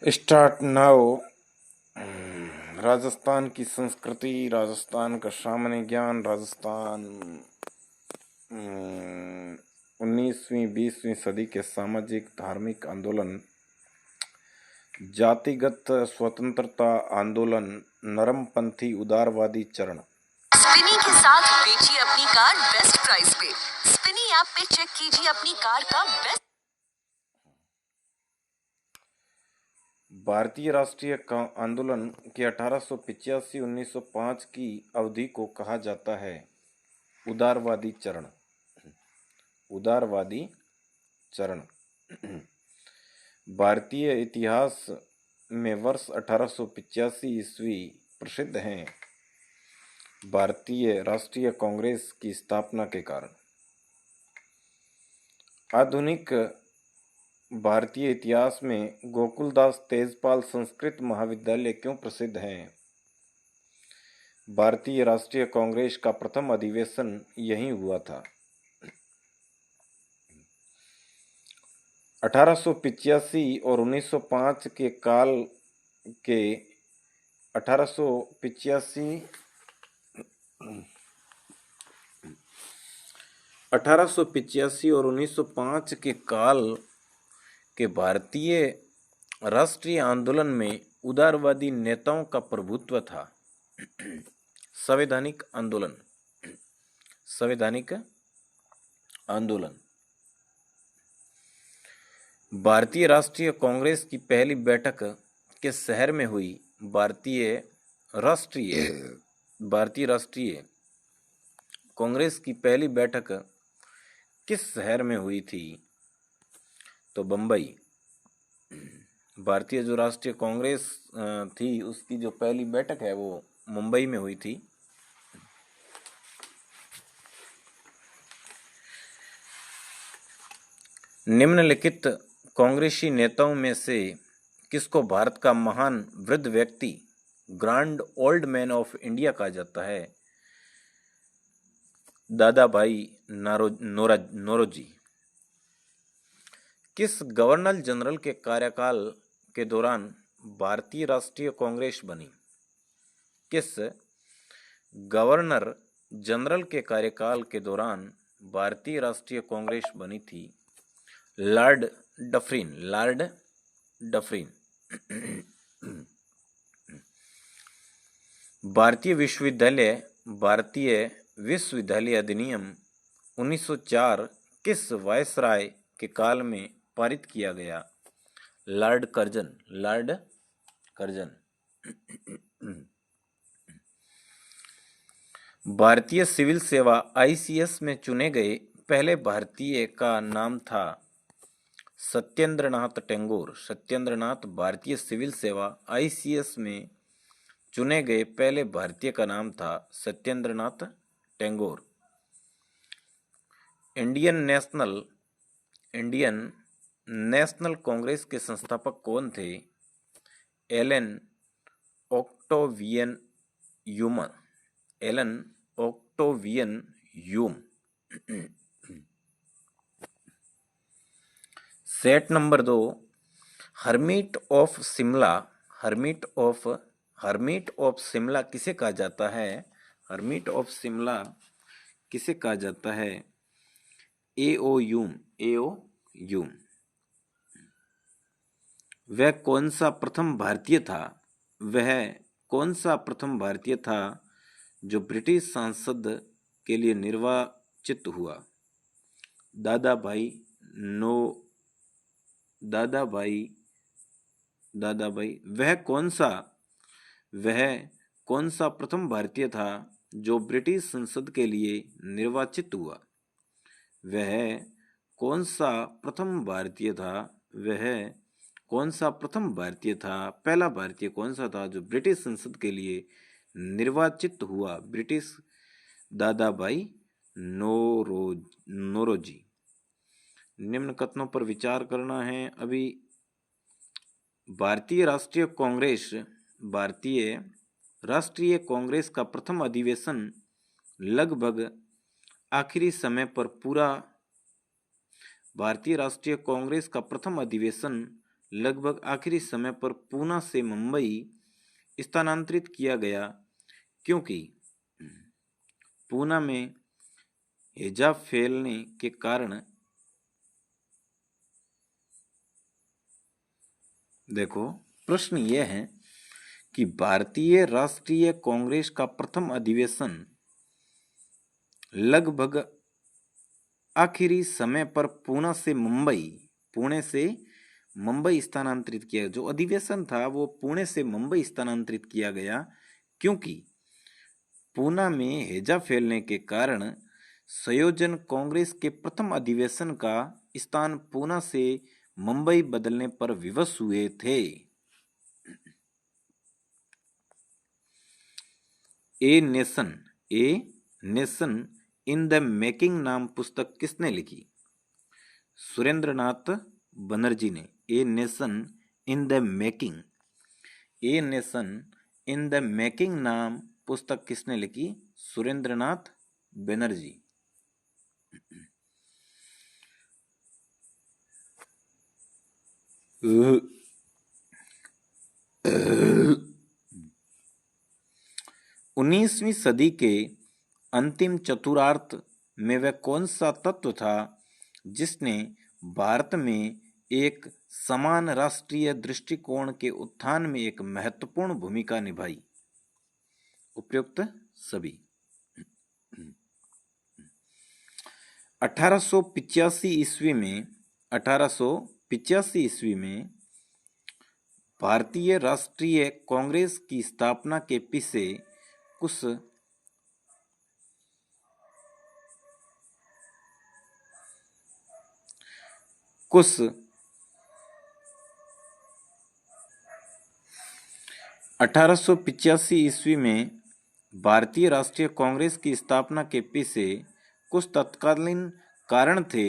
Start now. Rajasthan की संस्कृति, राजस्थान का सामान्य ज्ञान, राजस्थान 19वीं 20वीं सदी के सामाजिक धार्मिक आंदोलन, जातिगत स्वतंत्रता आंदोलन, नरमपंथी उदारवादी चरण। स्पिनी के साथ बेचिए अपनी कार बेस्ट प्राइस पे। स्पिनी ऐप पे चेक कीजिए अपनी कार का बेस्ट। भारतीय राष्ट्रीय आंदोलन के 1885-1905 की अवधि को कहा जाता है उदारवादी चरण। उदारवादी चरण भारतीय इतिहास में वर्ष 1885 ईस्वी प्रसिद्ध हैं भारतीय राष्ट्रीय कांग्रेस की स्थापना के कारण। आधुनिक भारतीय इतिहास में गोकुलदास तेजपाल संस्कृत महाविद्यालय क्यों प्रसिद्ध हैं? भारतीय राष्ट्रीय कांग्रेस का प्रथम अधिवेशन यहीं हुआ था। 1885 और 1905 के काल के 1885 और 1905 के काल के भारतीय राष्ट्रीय आंदोलन में उदारवादी नेताओं का प्रभुत्व था। संवैधानिक आंदोलन। संवैधानिक आंदोलन भारतीय राष्ट्रीय कांग्रेस की पहली बैठक के शहर में हुई। भारतीय राष्ट्रीय कांग्रेस की पहली बैठक किस शहर में हुई थी? तो बंबई। भारतीय जो राष्ट्रीय कांग्रेस थी उसकी जो पहली बैठक है वो मुंबई में हुई थी। निम्नलिखित कांग्रेसी नेताओं में से किसको भारत का महान वृद्ध व्यक्ति, grand old man of India कहा जाता है? दादा भाई नौरोजी। किस गवर्नर जनरल के कार्यकाल के दौरान भारतीय राष्ट्रीय कांग्रेस बनी? किस गवर्नर जनरल के कार्यकाल के दौरान भारतीय राष्ट्रीय कांग्रेस बनी थी? Lord Dufferin. Lord Dufferin. भारतीय विश्वविद्यालय अधिनियम 1904 किस वायसराय के काल में पारित किया गया? Lord Curzon. Lord Curzon. भारतीय सिविल सेवा ICS में चुने गए पहले भारतीय का नाम था सत्येंद्रनाथ टैगोर। सत्येंद्रनाथ। भारतीय सिविल सेवा ICS में चुने गए पहले भारतीय का नाम था Satyendranath Tagore. Indian National Congress के संस्थापक कौन थे? Allan Octavian Hume. Allan Octavian Hume. Set number 2, Hermit of Shimla. Hermit of Shimla किसे कहा जाता है? हर्मिट ऑफ शिमला किसे कहा जाता है? A.O. ह्यूम। वह कौन सा प्रथम भारतीय था जो ब्रिटिश संसद के लिए निर्वाचित हुआ? दादा भाई। वह कौन सा प्रथम भारतीय था जो ब्रिटिश संसद के लिए निर्वाचित हुआ? वह कौन सा प्रथम भारतीय था? पहला भारतीय कौन सा था जो ब्रिटिश संसद के लिए निर्वाचित हुआ? ब्रिटिश दादा भाई नौरोजी। निम्न कथनों पर विचार करना है। अभी भारतीय राष्ट्रीय कांग्रेस का प्रथम अधिवेशन लगभग आखिरी समय पर पूरा। भारतीय राष्ट्रीय कांग्रेस का प्रथम अधिवेशन लगभग आखिरी समय पर पूना से मुंबई स्थानांतरित किया गया क्योंकि पूना में हैजा फैलने के कारण, देखो प्रश्न यह है कि भारतीय राष्ट्रीय कांग्रेस का प्रथम अधिवेशन लगभग आखिरी समय पर पुणे से मुंबई स्थानांतरित किया। जो अधिवेशन था वो पुणे से मुंबई स्थानांतरित किया गया क्योंकि पूना में हैजा फैलने के कारण संयोजन कांग्रेस के प्रथम अधिवेशन का स्थान पूना से मुंबई बदलने पर विवश हुए थे। A nation in the making नाम पुस्तक किसने लिखी? सुरेंद्रनाथ बनर्जी ने। A nation in the making नाम पुस्तक किसने लिखी? सुरेंद्रनाथ बनर्जी। उन्नीसवीं सदी के अंतिम चतुर्थार्ध में वह कौन सा तत्व था जिसने भारत में एक समान राष्ट्रीय दृष्टिकोण के उत्थान में एक महत्वपूर्ण भूमिका निभाई? उपयुक्त सभी। 1885 ईस्वी में भारतीय राष्ट्रीय कांग्रेस की स्थापना के पीछे कुछ 1885 ईस्वी में भारतीय राष्ट्रीय कांग्रेस की स्थापना के पीछे कुछ तत्कालीन कारण थे।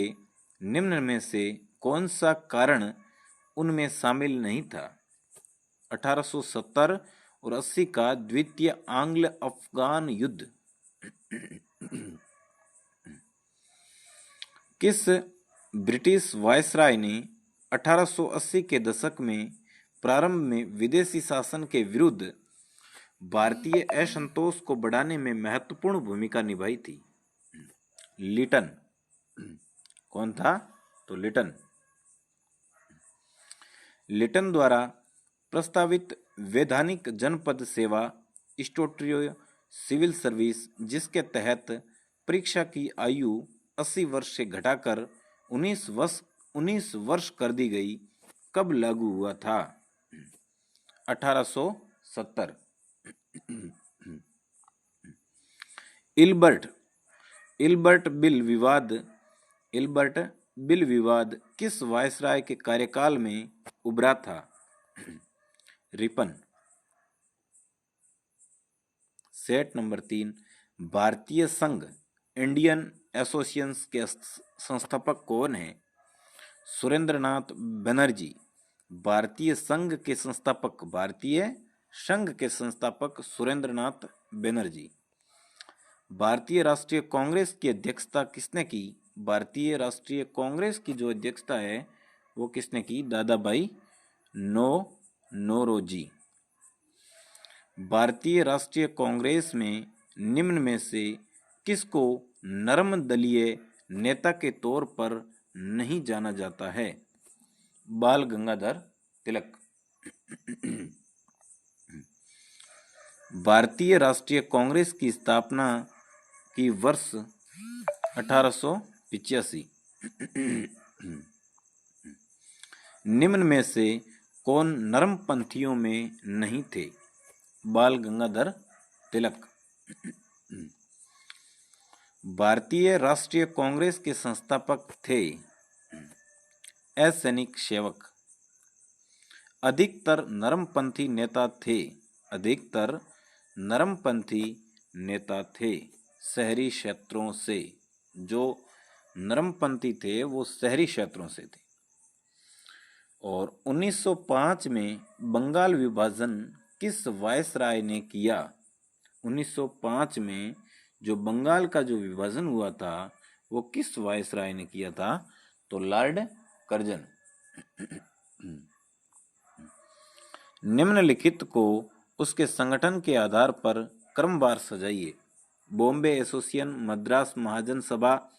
निम्न में से कौन सा कारण उनमें शामिल नहीं था? 1870 और 80 का द्वितीय आंग्ल अफगान युद्ध। किस ब्रिटिश वायसराय ने 1880 के दशक में प्रारंभ में विदेशी शासन के विरुद्ध भारतीय असंतोष को बढ़ाने में महत्वपूर्ण भूमिका निभाई थी? लिटन। कौन था? तो लिटन। लिटन द्वारा प्रस्तावित वैधानिक जनपद सेवा स्टैट्यूटरी सिविल सर्विस, जिसके तहत परीक्षा की आयु 80 वर्ष से घटाकर 19 वर्ष कर दी गई, कब लागू हुआ था? 1870। इल्बर्ट बिल विवाद किस वायसराय के कार्यकाल में उभरा था? रिपन। सेट नंबर 3, भारतीय संघ इंडियन एसोसिएशन के संस्थापक कौन है? सुरेंद्रनाथ बनर्जी। भारतीय संघ के संस्थापक सुरेंद्रनाथ बनर्जी। भारतीय राष्ट्रीय कांग्रेस की अध्यक्षता किसने की? भारतीय राष्ट्रीय कांग्रेस की जो अध्यक्षता है वो किसने की? दादाभाई नौरोजी। भारतीय राष्ट्रीय कांग्रेस में निम्न में से किसको नरम दलीय नेता के तौर पर नहीं जाना जाता है? बाल गंगाधर तिलक। भारतीय राष्ट्रीय कांग्रेस की स्थापना की वर्ष 1885। निम्न में से कौन नरमपंथियों में नहीं थे? बाल गंगाधर तिलक। भारतीय राष्ट्रीय कांग्रेस के संस्थापक थे सैनिक सेवक। अधिकतर नरमपंथी नेता थे शहरी क्षेत्रों से। जो नरमपंथी थे वो शहरी क्षेत्रों से थे। और 1905 में बंगाल विभाजन किस वायसराय ने किया? 1905 में जो बंगाल का जो विभाजन हुआ था वो किस वायसराय ने किया था? तो लॉर्ड कर्जन। निम्नलिखित को उसके संगठन के आधार पर क्रमवार सजाइए। बॉम्बे एसोसिएशन, मद्रास महाजन सभा,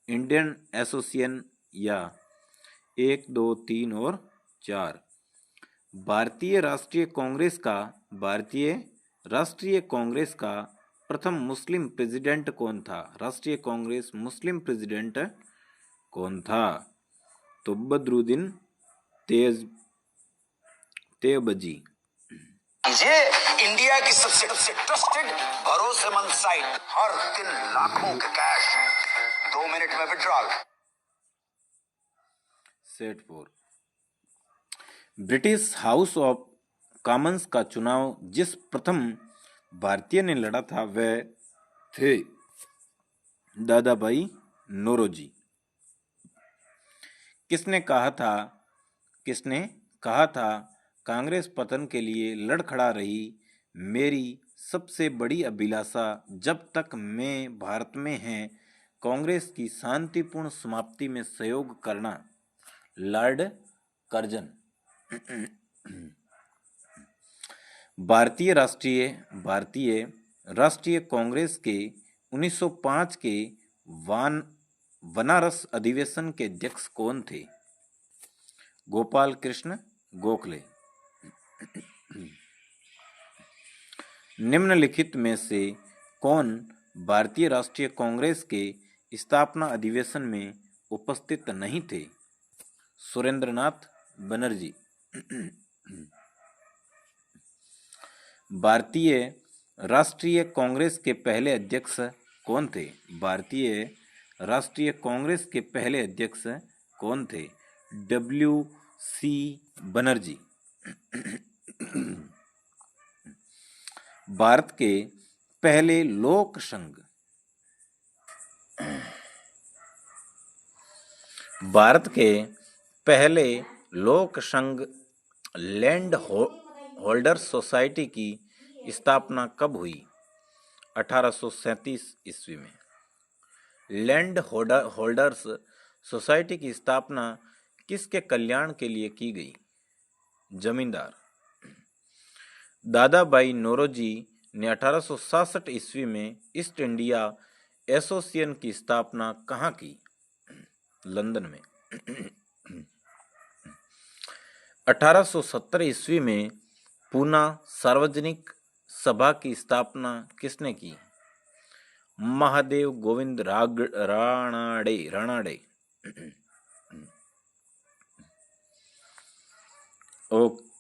इंडियन एसोसिएशन या 1, 2, 3 और 4। भारतीय राष्ट्रीय कांग्रेस का प्रथम मुस्लिम प्रेसिडेंट कौन था? राष्ट्रीय कांग्रेस मुस्लिम प्रेसिडेंट कौन था? तो बदरुद्दीन तेबजी। ये इंडिया की सबसे ट्रस्टेड भरोसेमंद साइट, हर दिन लाखों के कैश 2 मिनट में withdrawal. Set 4। British house of Commons का चुनाव जिस प्रथम भारतीय ने लड़ा था वह थे दादा भाई नौरोजी। किसने कहा था कांग्रेस पतन के लिए लड़खड़ा रही, मेरी सबसे बड़ी अभिलाषा जब तक मैं भारत में है कांग्रेस की शांतिपूर्ण समाप्ति में सहयोग करना। Lord Curzon. भारतीय राष्ट्रीय कांग्रेस के 1905 के बनारस अधिवेशन के अध्यक्ष कौन थे? गोपाल कृष्ण गोखले। निम्नलिखित में से कौन भारतीय राष्ट्रीय कांग्रेस के स्थापना अधिवेशन में उपस्थित नहीं थे? सुरेंद्रनाथ बनर्जी। भारतीय राष्ट्रीय कांग्रेस के पहले अध्यक्ष कौन थे? भारतीय राष्ट्रीय कांग्रेस के पहले अध्यक्ष कौन थे? W.C. बनर्जी। भारत के पहले लोक संघ। भारत के पहले लोक संघ लैंड होल्डर्स सोसाइटी की स्थापना कब हुई? 1837 ईस्वी में। लैंड होल्डर्स सोसाइटी की स्थापना किसके कल्याण के लिए की गई? जमींदार। दादा भाई नौरोजी ने 1866 ईस्वी में ईस्ट इंडिया एसोसिएशन की स्थापना कहाँ की? लंदन में। 1870 ईस्वी में पूना सार्वजनिक सभा की स्थापना किसने की? महादेव गोविंद राणाडे। ओके।